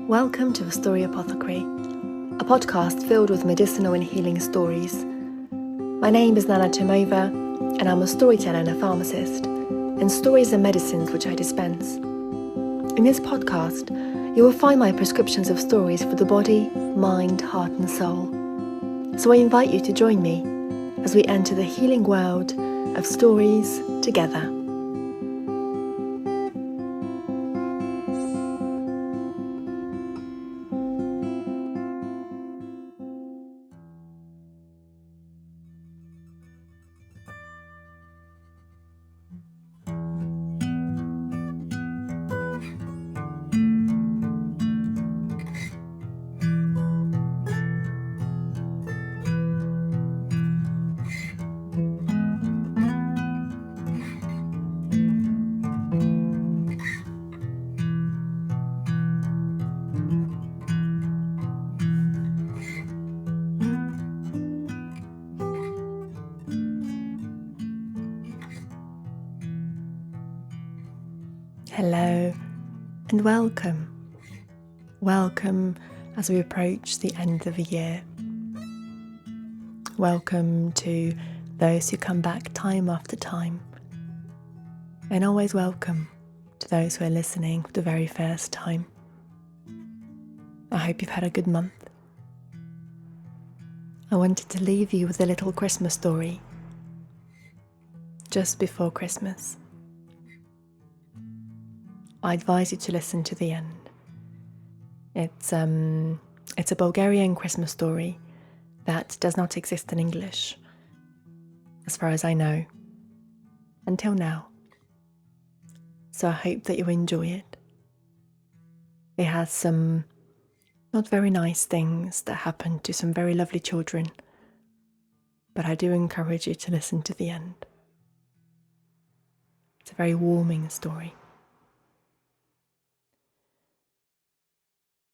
Welcome to the Story Apothecary, a podcast filled with medicinal and healing stories. My name is Nana Timova, and I'm a storyteller and a pharmacist, and stories are medicines which I dispense. In this podcast, you will find my prescriptions of stories for the body, mind, heart and soul. So I invite you to join me as we enter the healing world of stories together. Hello and welcome. Welcome as we approach the end of the year. Welcome to those who come back time after time. And always welcome to those who are listening for the very first time. I hope you've had a good month. I wanted to leave you with a little Christmas story just before Christmas. I advise you to listen to the end. It's a Bulgarian Christmas story that does not exist in English, as far as I know, until now. So I hope that you enjoy it. It has some not very nice things that happen to some very lovely children, but I do encourage you to listen to the end. It's a very warming story.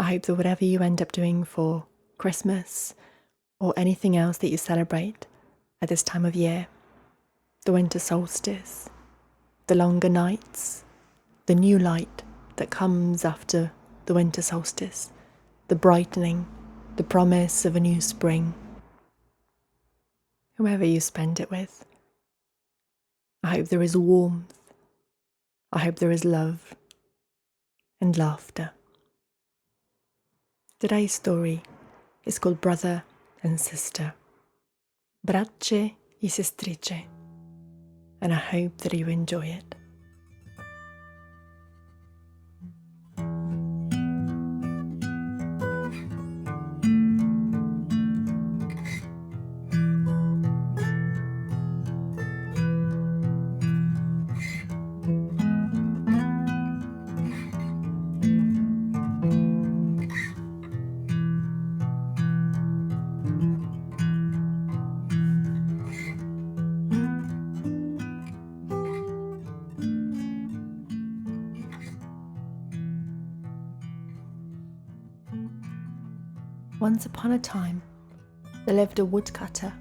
I hope that whatever you end up doing for Christmas or anything else that you celebrate at this time of year, the Winter Solstice, the longer nights, the new light that comes after the Winter Solstice, the brightening, the promise of a new spring, whoever you spend it with, I hope there is warmth, I hope there is love and laughter. Today's story is called Brother and Sister, Bratče I Sestriče, and I hope that you enjoy it. Once upon a time, there lived a woodcutter.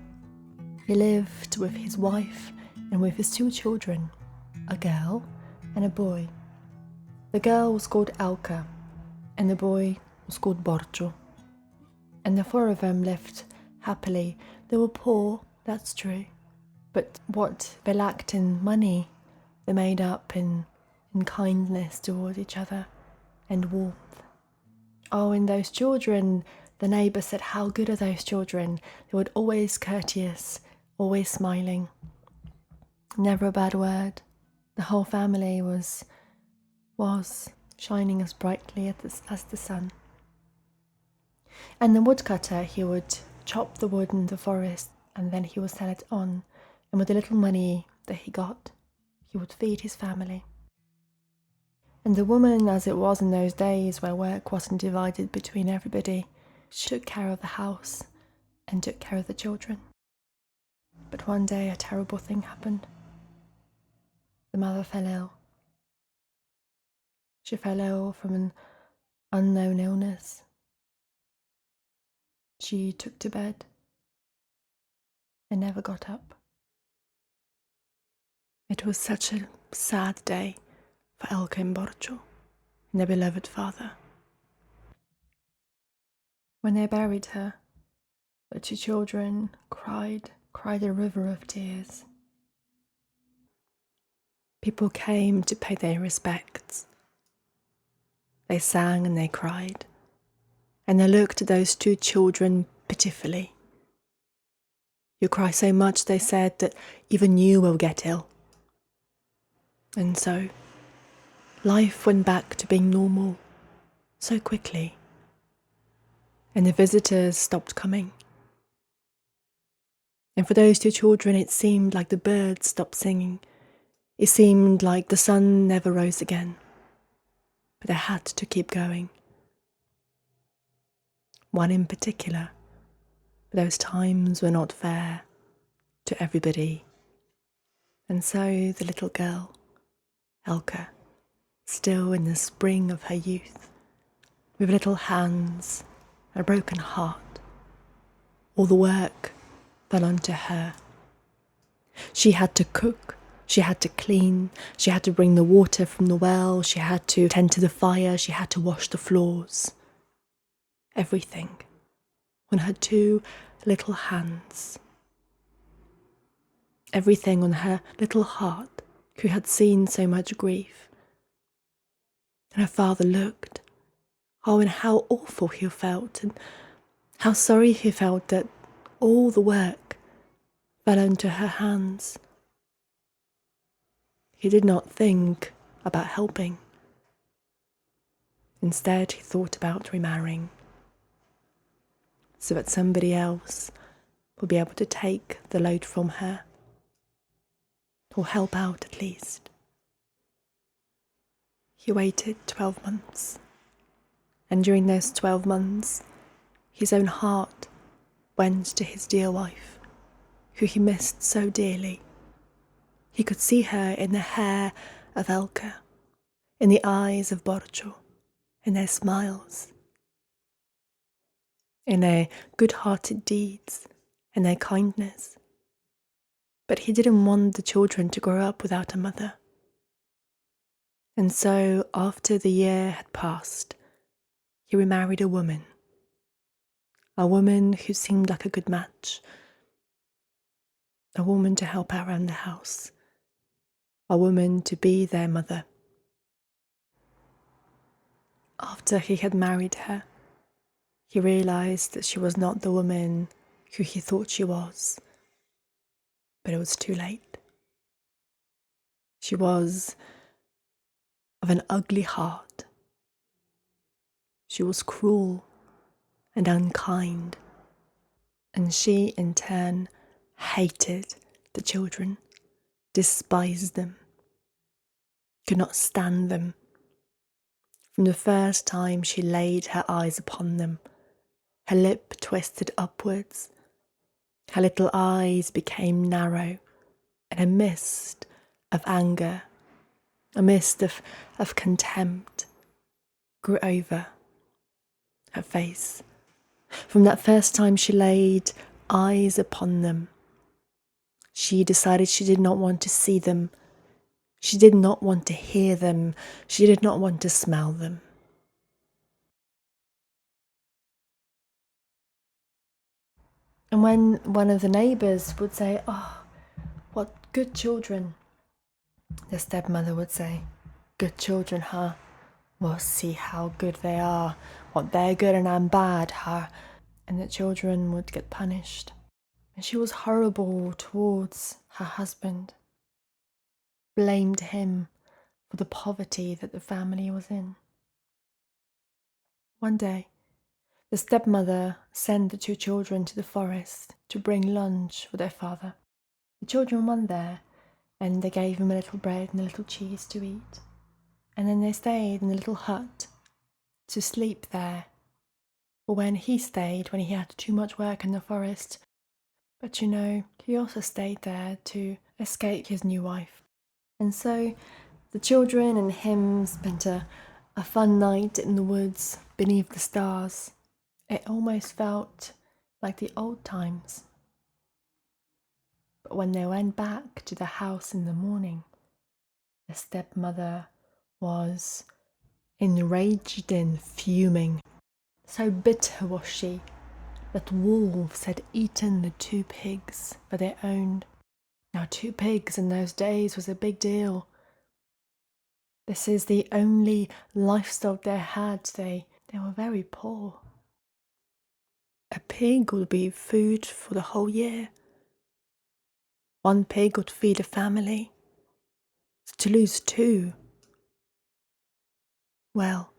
He lived with his wife and with his two children, a girl and a boy. The girl was called Elka, and the boy was called Borjo. And the four of them lived happily. They were poor, that's true, but what they lacked in money, they made up in kindness towards each other and warmth. Oh, and those children, the neighbour said, how good are those children? They were always courteous, always smiling. Never a bad word. The whole family was shining as brightly as the sun. And the woodcutter, he would chop the wood in the forest and then he would sell it on. And with the little money that he got, he would feed his family. And the woman, as it was in those days where work wasn't divided between everybody, she took care of the house and took care of the children. But one day a terrible thing happened. The mother fell ill. She fell ill from an unknown illness. She took to bed and never got up. It was such a sad day for Elka and Borjo and their beloved father. When they buried her, the two children cried a river of tears. People came to pay their respects. They sang and they cried, and they looked at those two children pitifully. You cry so much, they said, that even you will get ill. And so, life went back to being normal so quickly, and the visitors stopped coming. And for those two children, it seemed like the birds stopped singing. It seemed like the sun never rose again. But they had to keep going. One in particular, those times were not fair to everybody. And so the little girl, Elke, still in the spring of her youth, with little hands and a broken heart, all the work fell onto her. She had to cook, she had to clean, she had to bring the water from the well, she had to tend to the fire, she had to wash the floors. Everything on her two little hands. Everything on her little heart, who had seen so much grief. And her father looked. Oh, and how awful he felt, and how sorry he felt that all the work fell into her hands. He did not think about helping. Instead, he thought about remarrying, so that somebody else would be able to take the load from her, or help out at least. He waited 12 months, and during those 12 months, his own heart went to his dear wife, who he missed so dearly. He could see her in the hair of Elke, in the eyes of Borcho, in their smiles, in their good-hearted deeds, in their kindness. But he didn't want the children to grow up without a mother. And so, after the year had passed, he remarried a woman who seemed like a good match, a woman to help out around the house, a woman to be their mother. After he had married her, he realized that she was not the woman who he thought she was, but it was too late. She was of an ugly heart. She was cruel and unkind, and she in turn hated the children, despised them, could not stand them. From the first time she laid her eyes upon them, her lip twisted upwards, her little eyes became narrow, and a mist of anger, a mist of contempt grew over her face. From that first time she laid eyes upon them, she decided she did not want to see them. She did not want to hear them. She did not want to smell them. And when one of the neighbours would say, "Oh, what good children," the stepmother would say, "Good children, huh? We'll see how good they are. What they're good and I'm bad, huh?" And the children would get punished. And she was horrible towards her husband, blamed him for the poverty that the family was in. One day, the stepmother sent the two children to the forest to bring lunch for their father. The children went there, and they gave him a little bread and a little cheese to eat. And then they stayed in the little hut to sleep there. Or when he stayed, when he had too much work in the forest. But he also stayed there to escape his new wife. And so the children and him spent a fun night in the woods beneath the stars. It almost felt like the old times. But when they went back to the house in the morning, the stepmother was enraged and fuming. So bitter was she that wolves had eaten the 2 pigs that they owned. Now 2 pigs in those days was a big deal. This is the only livestock they had. They were very poor. A pig would be food for the whole year. 1 pig would feed a family. To lose 2, well,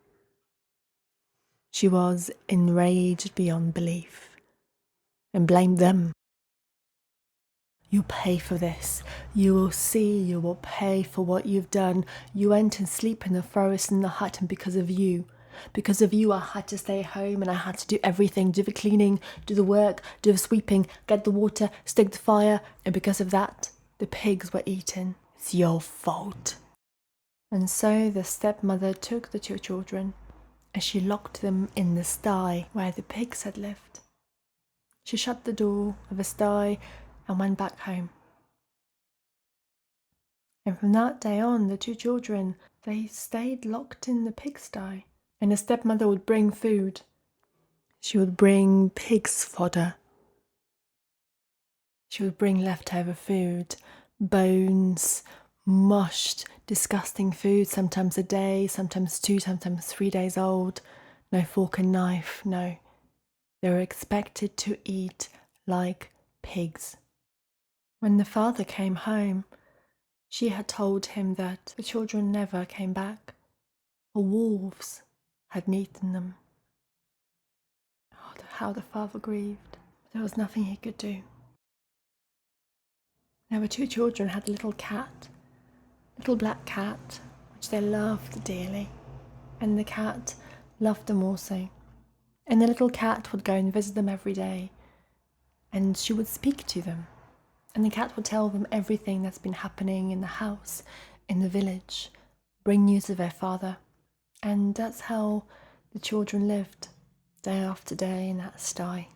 she was enraged beyond belief and blamed them. You pay for this. You will see, you will pay for what you've done. You went and sleep in the forest in the hut, and because of you I had to stay home and I had to do everything, do the cleaning, do the work, do the sweeping, get the water, stoke the fire, and because of that, the pigs were eaten. It's your fault. And so the stepmother took the 2 children and she locked them in the sty where the pigs had lived. She shut the door of the sty and went back home. And from that day on, the 2 children, they stayed locked in the pigsty. And the stepmother would bring food. She would bring pig's fodder. She would bring leftover food, bones, mushed, disgusting food, sometimes a day, sometimes 2, sometimes 3 days old. No fork and knife, no. They were expected to eat like pigs. When the father came home, she had told him that the children never came back, for wolves had eaten them. Oh, how the father grieved. There was nothing he could do. Now the 2 children had a little cat, little black cat, which they loved dearly, and the cat loved them also. And the little cat would go and visit them every day, and she would speak to them. And the cat would tell them everything that's been happening in the house, in the village, bring news of their father. And that's how the children lived, day after day in that sty.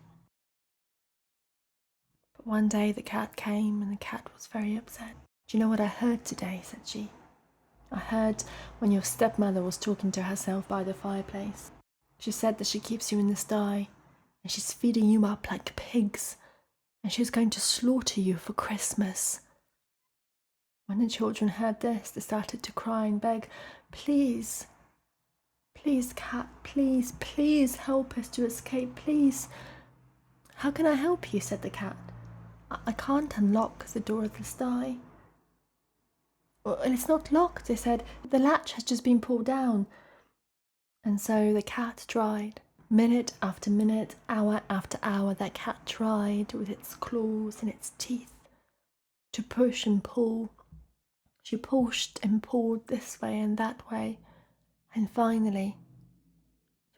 But one day the cat came and the cat was very upset. "Do you know what I heard today?" said she. "I heard when your stepmother was talking to herself by the fireplace. She said that she keeps you in the sty and she's feeding you up like pigs and she's going to slaughter you for Christmas." When the children heard this, they started to cry and beg, "Please, please, cat, please, please help us to escape, please." "How can I help you?" said the cat. I can't unlock the door of the sty." "Well, it's not locked," they said. "The latch has just been pulled down." And so the cat tried. Minute after minute, hour after hour, that cat tried with its claws and its teeth to push and pull. She pushed and pulled this way and that way, and finally,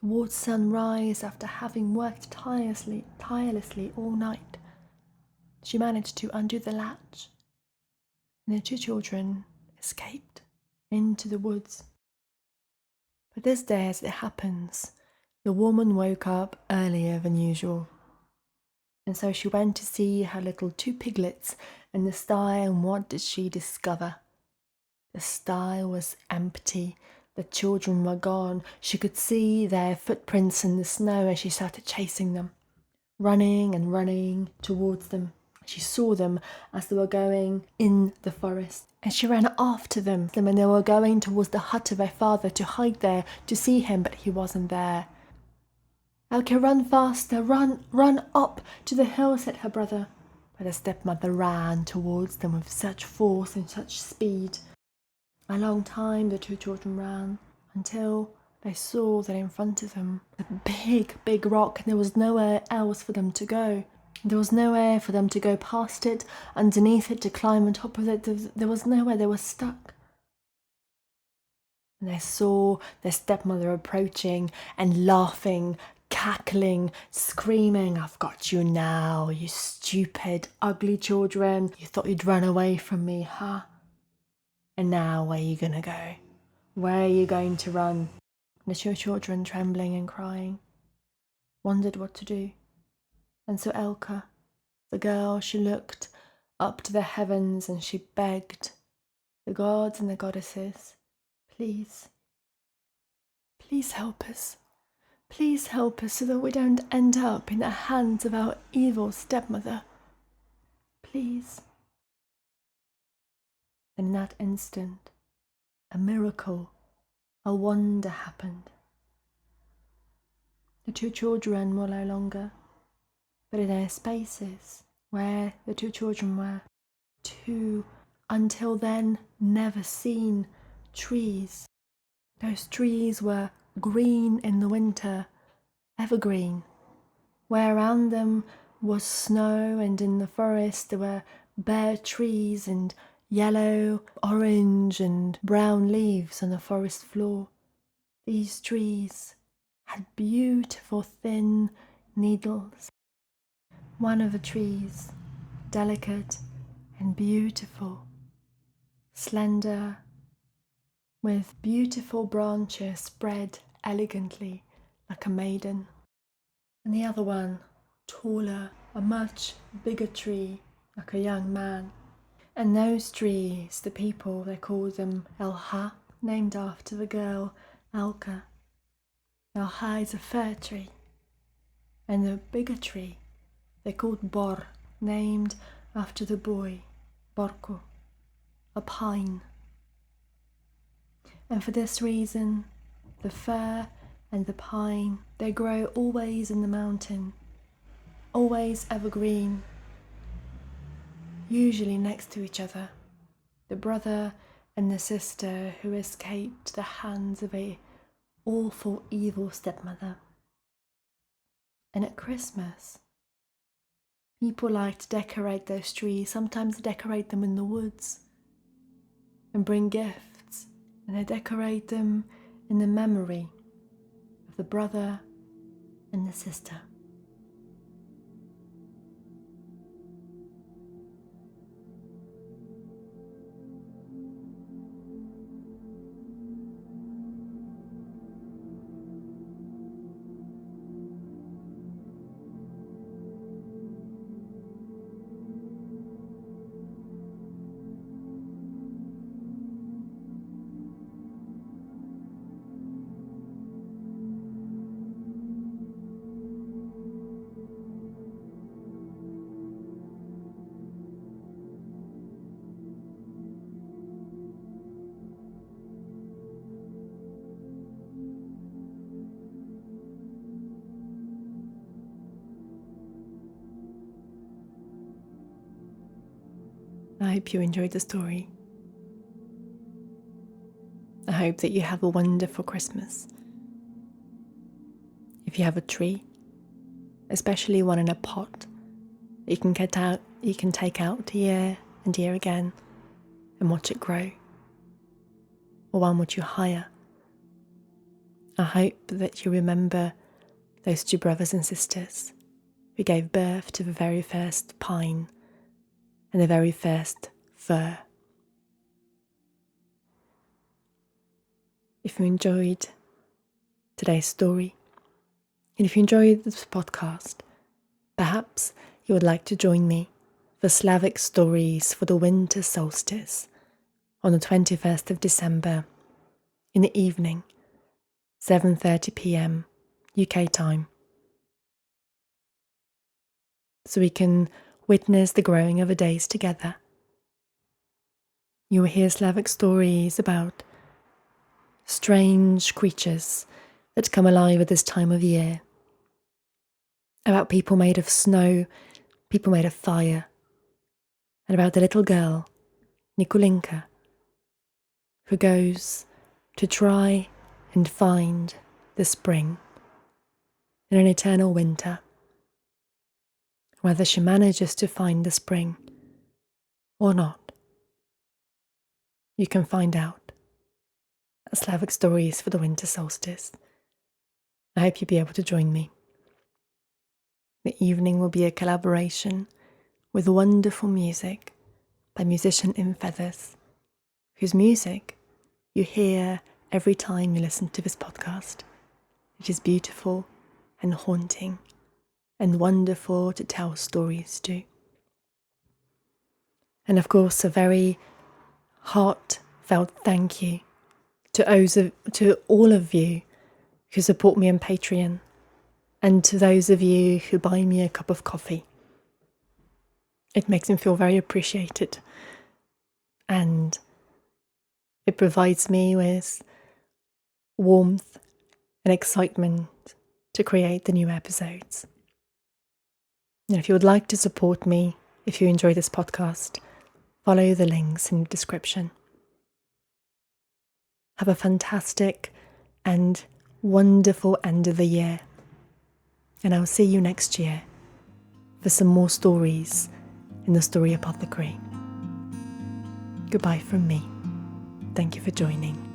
towards sunrise, after having worked tirelessly all night, she managed to undo the latch, and the 2 children escaped into the woods. But this day, as it happens, the woman woke up earlier than usual, and so she went to see her little 2 piglets in the sty, and what did she discover? The sty was empty. The children were gone. She could see their footprints in the snow and she started chasing them, running and running towards them. She saw them as they were going in the forest, and she ran after them when they were going towards the hut of their father to hide there, to see him, but he wasn't there. "Elke, run faster, run up to the hill," said her brother. But the stepmother ran towards them with such force and such speed. A long time the 2 children ran, until they saw that in front of them a big rock, and there was nowhere else for them to go. There was nowhere for them to go past it, underneath it, to climb on top of it. There was nowhere. They were stuck. And they saw their stepmother approaching and laughing, cackling, screaming, "I've got you now, you stupid, ugly children. You thought you'd run away from me, huh? And now where are you going to go? Where are you going to run?" The 2 children, trembling and crying, wondered what to do. And so Elka, the girl, she looked up to the heavens and she begged the gods and the goddesses, "Please, please help us. Please help us so that we don't end up in the hands of our evil stepmother. Please. In that instant, a miracle, a wonder happened. The two children were no longer, but in their spaces where the two children were, two until then never seen trees. Those trees were green in the winter, evergreen, where around them was snow, and in the forest there were bare trees and yellow, orange and brown leaves on the forest floor. These trees had beautiful thin needles. One of the trees, delicate and beautiful, slender, with beautiful branches spread elegantly like a maiden. And the other one, taller, a much bigger tree, like a young man. And those trees, the people, they called them Elha, named after the girl Alka. Elha is a fir tree. And the bigger tree, they called Bor, named after the boy, Borko, a pine. And for this reason, the fir and the pine, they grow always in the mountain, always evergreen, usually next to each other, the brother and the sister who escaped the hands of a awful evil stepmother. And at Christmas, people like to decorate those trees, sometimes decorate them in the woods and bring gifts, and they decorate them in the memory of the brother and the sister. I hope you enjoyed the story. I hope that you have a wonderful Christmas. If you have a tree, especially one in a pot, you can take out year and year again and watch it grow, or one which you hire. I hope that you remember those two brothers and sisters who gave birth to the very first pine and the very first fir. If you enjoyed today's story, and if you enjoyed this podcast, perhaps you would like to join me for Slavic Stories for the Winter Solstice on the 21st of December in the evening, 7:30 p.m. UK time, so we can witness the growing of the days together. You will hear Slavic stories about strange creatures that come alive at this time of year, about people made of snow, people made of fire, and about the little girl, Nikolinka, who goes to try and find the spring in an eternal winter. Whether she manages to find the spring or not, you can find out at Slavic Stories for the Winter Solstice. I hope you'll be able to join me. The evening will be a collaboration with wonderful music by musician In Feathers, whose music you hear every time you listen to this podcast. It is beautiful and haunting and wonderful to tell stories to. And of course, a very heartfelt thank you to all of you who support me on Patreon. and to those of you who buy me a cup of coffee. It makes me feel very appreciated, and it provides me with warmth and excitement to create the new episodes. And if you would like to support me, if you enjoy this podcast, follow the links in the description. Have a fantastic and wonderful end of the year. And I'll see you next year for some more stories in the Story Apothecary. Goodbye from me. Thank you for joining.